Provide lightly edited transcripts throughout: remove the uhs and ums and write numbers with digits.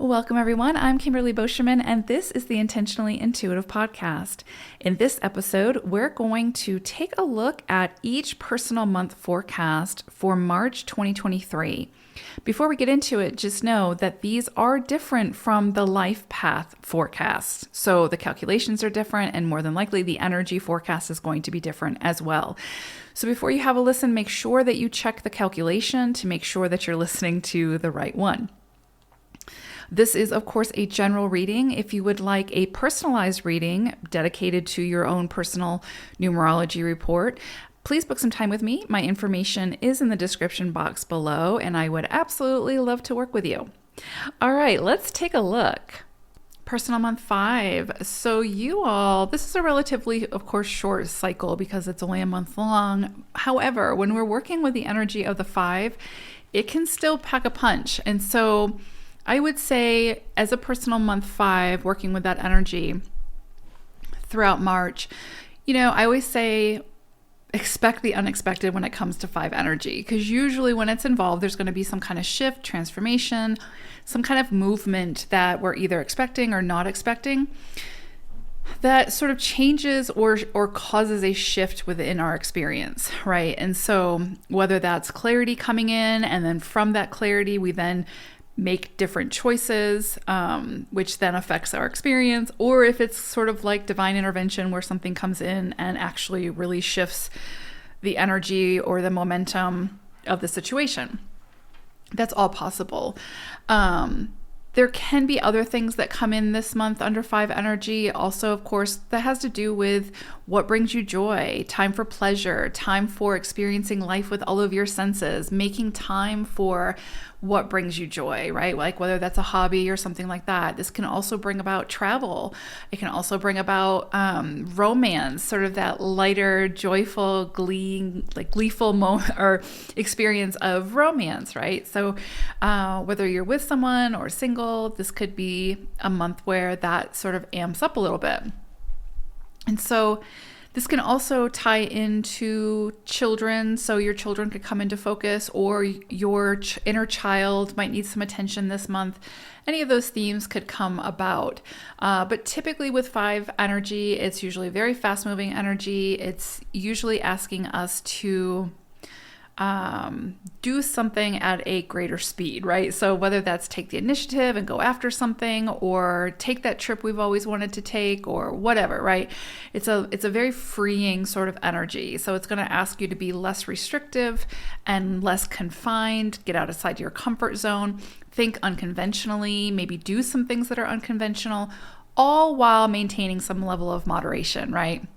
Welcome, everyone. I'm Kimberly Boschman, and this is the Intentionally Intuitive Podcast. In this episode, we're going to take a look at each personal month forecast for March 2023. Before we get into it, just know that these are different from the life path forecasts. So the calculations are different, and more than likely, the energy forecast is going to be different as well. So before you have a listen, make sure that you check the calculation to make sure that you're listening to the right one. This is, of course, a general reading. If you would like a personalized reading dedicated to your own personal numerology report, please book some time with me. My information is in the description box below, and I would absolutely love to work with you. All right, let's take a look. Personal month 5. So you all, this is a relatively, of course, short cycle because it's only a month long. However, when we're working with the energy of the 5, it can still pack a punch. And so I would say as a personal month 5, working with that energy throughout March, I always say expect the unexpected when it comes to 5 energy, because usually when it's involved, there's going to be some kind of shift, transformation, some kind of movement that we're either expecting or not expecting that sort of changes or causes a shift within our experience, right? And so whether that's clarity coming in, and then from that clarity, we then make different choices, which then affects our experience, or if it's sort of like divine intervention where something comes in and actually really shifts the energy or the momentum of the situation. That's all possible. There can be other things that come in this month under 5 energy. Also, of course, that has to do with what brings you joy, time for pleasure, time for experiencing life with all of your senses, making time for what brings you joy, right? Like whether that's a hobby or something like that. This can also bring about travel. It can also bring about romance, sort of that lighter, joyful, gleeful moment or experience of romance, right? So whether you're with someone or single, this could be a month where that sort of amps up a little bit. And so this can also tie into children. So your children could come into focus, or your inner child might need some attention this month. Any of those themes could come about. But typically with 5 energy, it's usually very fast moving energy. It's usually asking us to do something at a greater speed, right? So whether that's take the initiative and go after something, or take that trip we've always wanted to take, or whatever, right? It's a very freeing sort of energy. So it's going to ask you to be less restrictive and less confined, get outside your comfort zone, think unconventionally, maybe do some things that are unconventional, all while maintaining some level of moderation, right?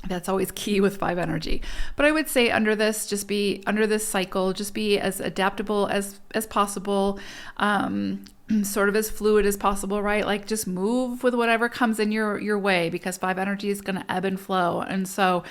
That's always key with 5 energy. But I would say under this cycle, just be as adaptable as possible, sort of as fluid as possible, right? Like just move with whatever comes in your way, because 5 energy is going to ebb and flow. And so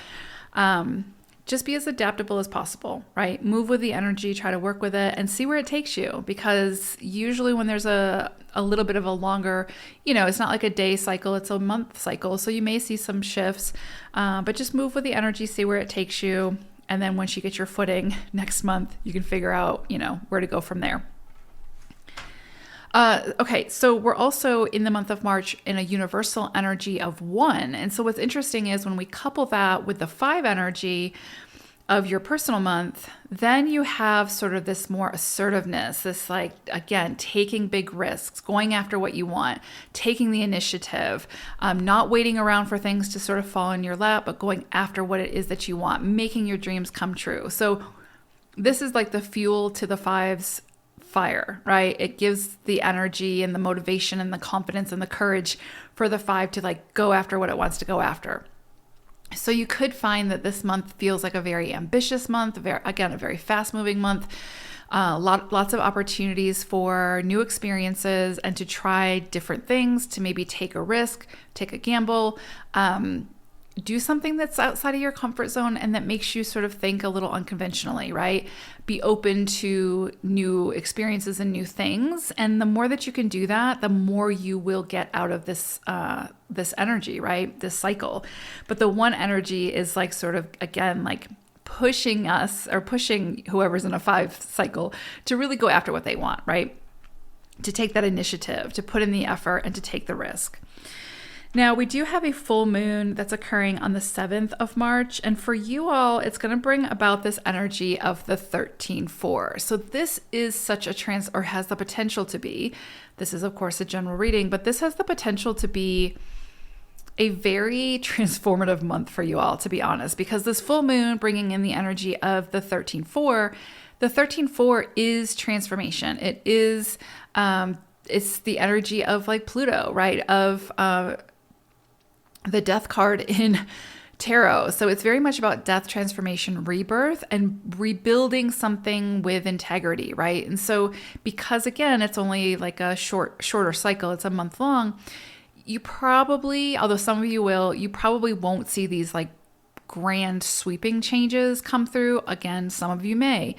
just be as adaptable as possible, right? Move with the energy, try to work with it and see where it takes you, because usually when there's a little bit of a longer, it's not like a day cycle, it's a month cycle. So you may see some shifts, but just move with the energy, see where it takes you. And then once you get your footing next month, you can figure out, where to go from there. Okay, so we're also in the month of March in a universal energy of 1. And so what's interesting is when we couple that with the 5 energy of your personal month, then you have sort of this more assertiveness, this like, again, taking big risks, going after what you want, taking the initiative, not waiting around for things to sort of fall in your lap, but going after what it is that you want, making your dreams come true. So this is like the fuel to the 5's fire, right? It gives the energy and the motivation and the confidence and the courage for the 5 to like go after what it wants to go after. So you could find that this month feels like a very ambitious month, a very fast moving month, lots of opportunities for new experiences and to try different things, to maybe take a risk, take a gamble, do something that's outside of your comfort zone and that makes you sort of think a little unconventionally, right? Be open to new experiences and new things. And the more that you can do that, the more you will get out of this energy, right? This cycle. But the 1 energy is like sort of, again, like pushing us or pushing whoever's in a 5 cycle to really go after what they want, right? to take that initiative, to put in the effort, and to take the risk. Now, we do have a full moon that's occurring on the 7th of March. And for you all, it's going to bring about this energy of the 13-4. So this is such a or has the potential to be, this is of course a general reading, but this has the potential to be a very transformative month for you all, to be honest, because this full moon bringing in the energy of the 13-4, the 13-4 is transformation. It is, it's the energy of like Pluto, right? Of, the death card in tarot. So it's very much about death, transformation, rebirth, and rebuilding something with integrity, right? And so because again, it's only like a shorter cycle, it's a month long, you probably, although some of you will, you probably won't see these like grand sweeping changes come through. Again, some of you may.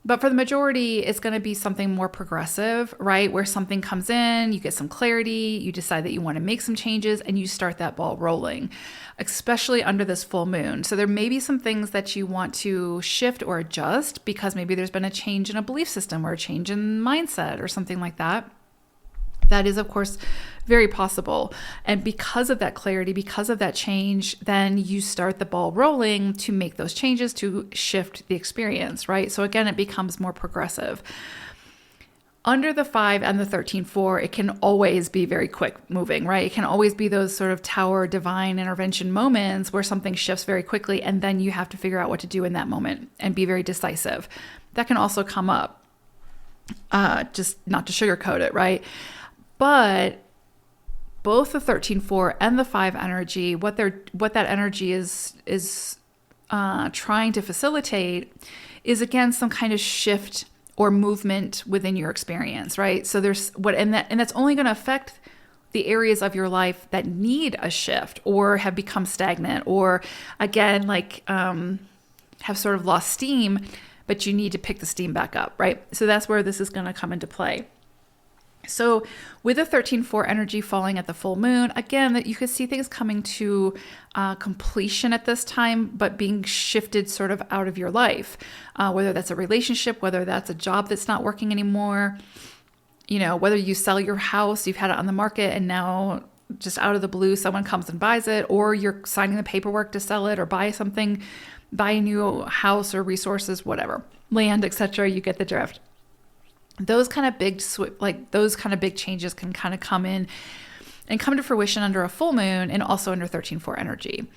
But for the majority, it's going to be something more progressive, right? Where something comes in, you get some clarity, you decide that you want to make some changes, and you start that ball rolling, especially under this full moon. So there may be some things that you want to shift or adjust because maybe there's been a change in a belief system or a change in mindset or something like that. That is, of course, very possible. And because of that clarity, because of that change, then you start the ball rolling to make those changes, to shift the experience, right? So again, it becomes more progressive. Under the 5 and the 13-4, it can always be very quick moving, right? It can always be those sort of tower divine intervention moments where something shifts very quickly and then you have to figure out what to do in that moment and be very decisive. That can also come up, just not to sugarcoat it, right? But both the 13-4 and the 5 energy, what that energy is trying to facilitate is again some kind of shift or movement within your experience, right? So there's and that's only going to affect the areas of your life that need a shift or have become stagnant or again like have sort of lost steam, but you need to pick the steam back up, right? So that's where this is going to come into play. So with the 13-4 energy falling at the full moon, again, that you could see things coming to completion at this time, but being shifted sort of out of your life, whether that's a relationship, whether that's a job that's not working anymore, whether you sell your house, you've had it on the market and now just out of the blue, someone comes and buys it, or you're signing the paperwork to sell it or buy something, buy a new house or resources, whatever, land, etc. You get the drift. Those kind of big changes can kind of come in and come to fruition under a full moon and also under 13-4 energy.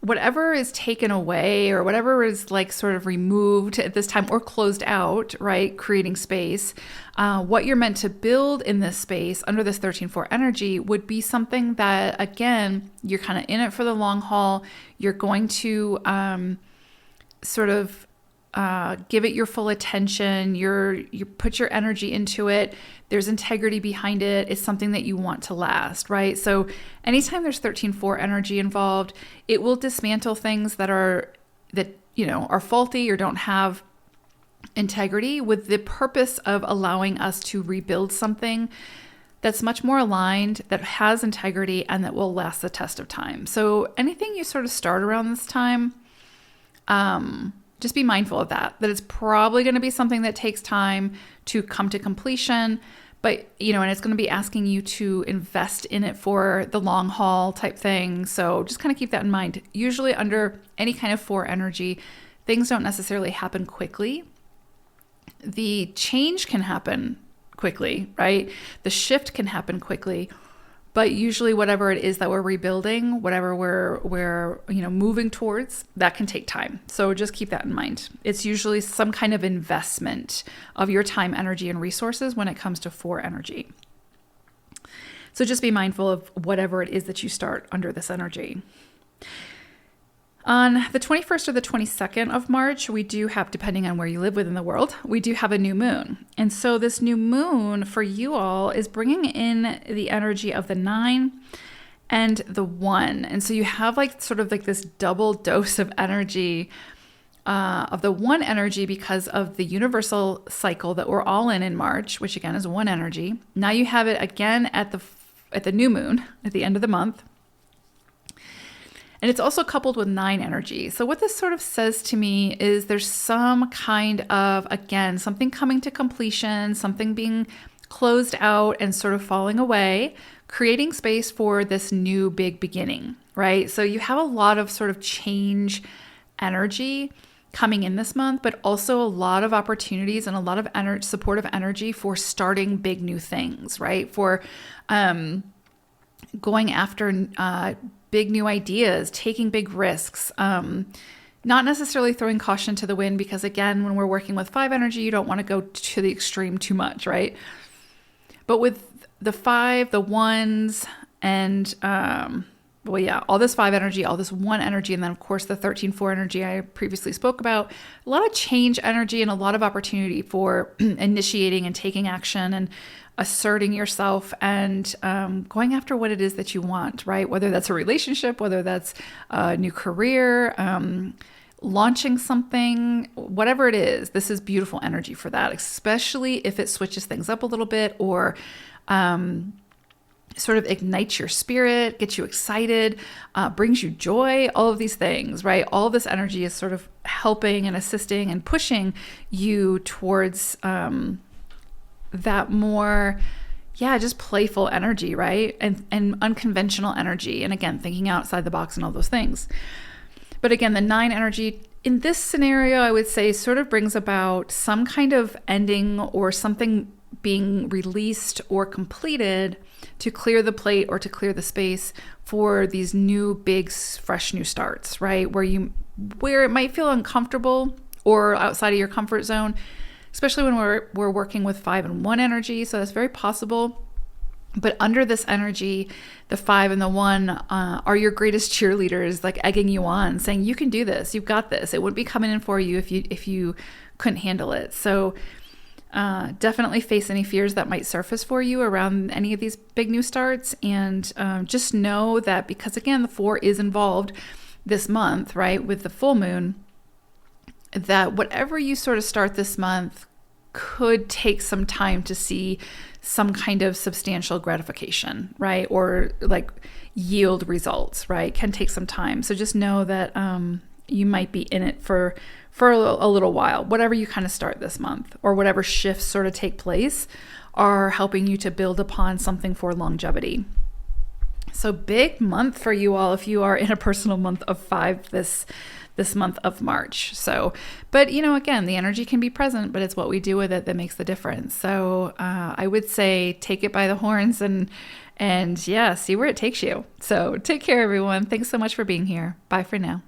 Whatever is taken away or whatever is like sort of removed at this time or closed out, right? Creating space. What you're meant to build in this space under this 13-4 energy would be something that, again, you're kind of in it for the long haul. You're going to sort of give it your full attention. You put your energy into it. There's integrity behind it. It's something that you want to last, right? So anytime there's 13-4 energy involved, it will dismantle things that are faulty or don't have integrity with the purpose of allowing us to rebuild something that's much more aligned, that has integrity, and that will last the test of time. So anything you sort of start around this time, just be mindful of that it's probably going to be something that takes time to come to completion, but, and it's going to be asking you to invest in it for the long haul type thing. So just kind of keep that in mind. Usually under any kind of 4 energy, things don't necessarily happen quickly. The change can happen quickly, right? The shift can happen quickly. But usually whatever it is that we're rebuilding, whatever we're moving towards, that can take time. So just keep that in mind. It's usually some kind of investment of your time, energy, and resources when it comes to 4 energy. So just be mindful of whatever it is that you start under this energy. On the 21st or the 22nd of March, we do have, depending on where you live within the world, we do have a new moon. And so this new moon for you all is bringing in the energy of the 9 and the 1. And so you have like sort of like this double dose of energy of the 1 energy because of the universal cycle that we're all in March, which again is 1 energy. Now you have it again at the new moon at the end of the month. And it's also coupled with 9 energy. So what this sort of says to me is there's some kind of, again, something coming to completion, something being closed out and sort of falling away, creating space for this new big beginning, right? So you have a lot of sort of change energy coming in this month, but also a lot of opportunities and a lot of supportive energy for starting big new things, right? For going after big new ideas, taking big risks, not necessarily throwing caution to the wind, because again, when we're working with 5 energy, you don't want to go to the extreme too much, right? But with the 5, the 1s, and all this 5 energy, all this 1 energy, and then of course the 13-4 energy I previously spoke about, a lot of change energy and a lot of opportunity for initiating and taking action and asserting yourself and going after what it is that you want, right? Whether that's a relationship, whether that's a new career, launching something, whatever it is, this is beautiful energy for that, especially if it switches things up a little bit or sort of ignites your spirit, gets you excited, brings you joy, all of these things, right? All of this energy is sort of helping and assisting and pushing you towards that more, just playful energy, right? And unconventional energy. And again, thinking outside the box and all those things. But again, the 9 energy in this scenario, I would say sort of brings about some kind of ending or something being released or completed to clear the plate or to clear the space for these new, big, fresh new starts, right? Where it might feel uncomfortable or outside of your comfort zone, especially when we're working with 5 and 1 energy. So that's very possible. But under this energy, the 5 and the 1 are your greatest cheerleaders, like egging you on, saying, you can do this, you've got this. It wouldn't be coming in for you if you couldn't handle it. So definitely face any fears that might surface for you around any of these big new starts. And just know that because, again, the 4 is involved this month, right, with the full moon, that whatever you sort of start this month could take some time to see some kind of substantial gratification, right? Or like yield results, right? Can take some time. So just know that you might be in it for a little while. Whatever you kind of start this month or whatever shifts sort of take place are helping you to build upon something for longevity. So big month for you all if you are in a personal month of 5 this month of March. So, but again, the energy can be present, but it's what we do with it that makes the difference. So I would say take it by the horns and see where it takes you. So take care, everyone. Thanks so much for being here. Bye for now.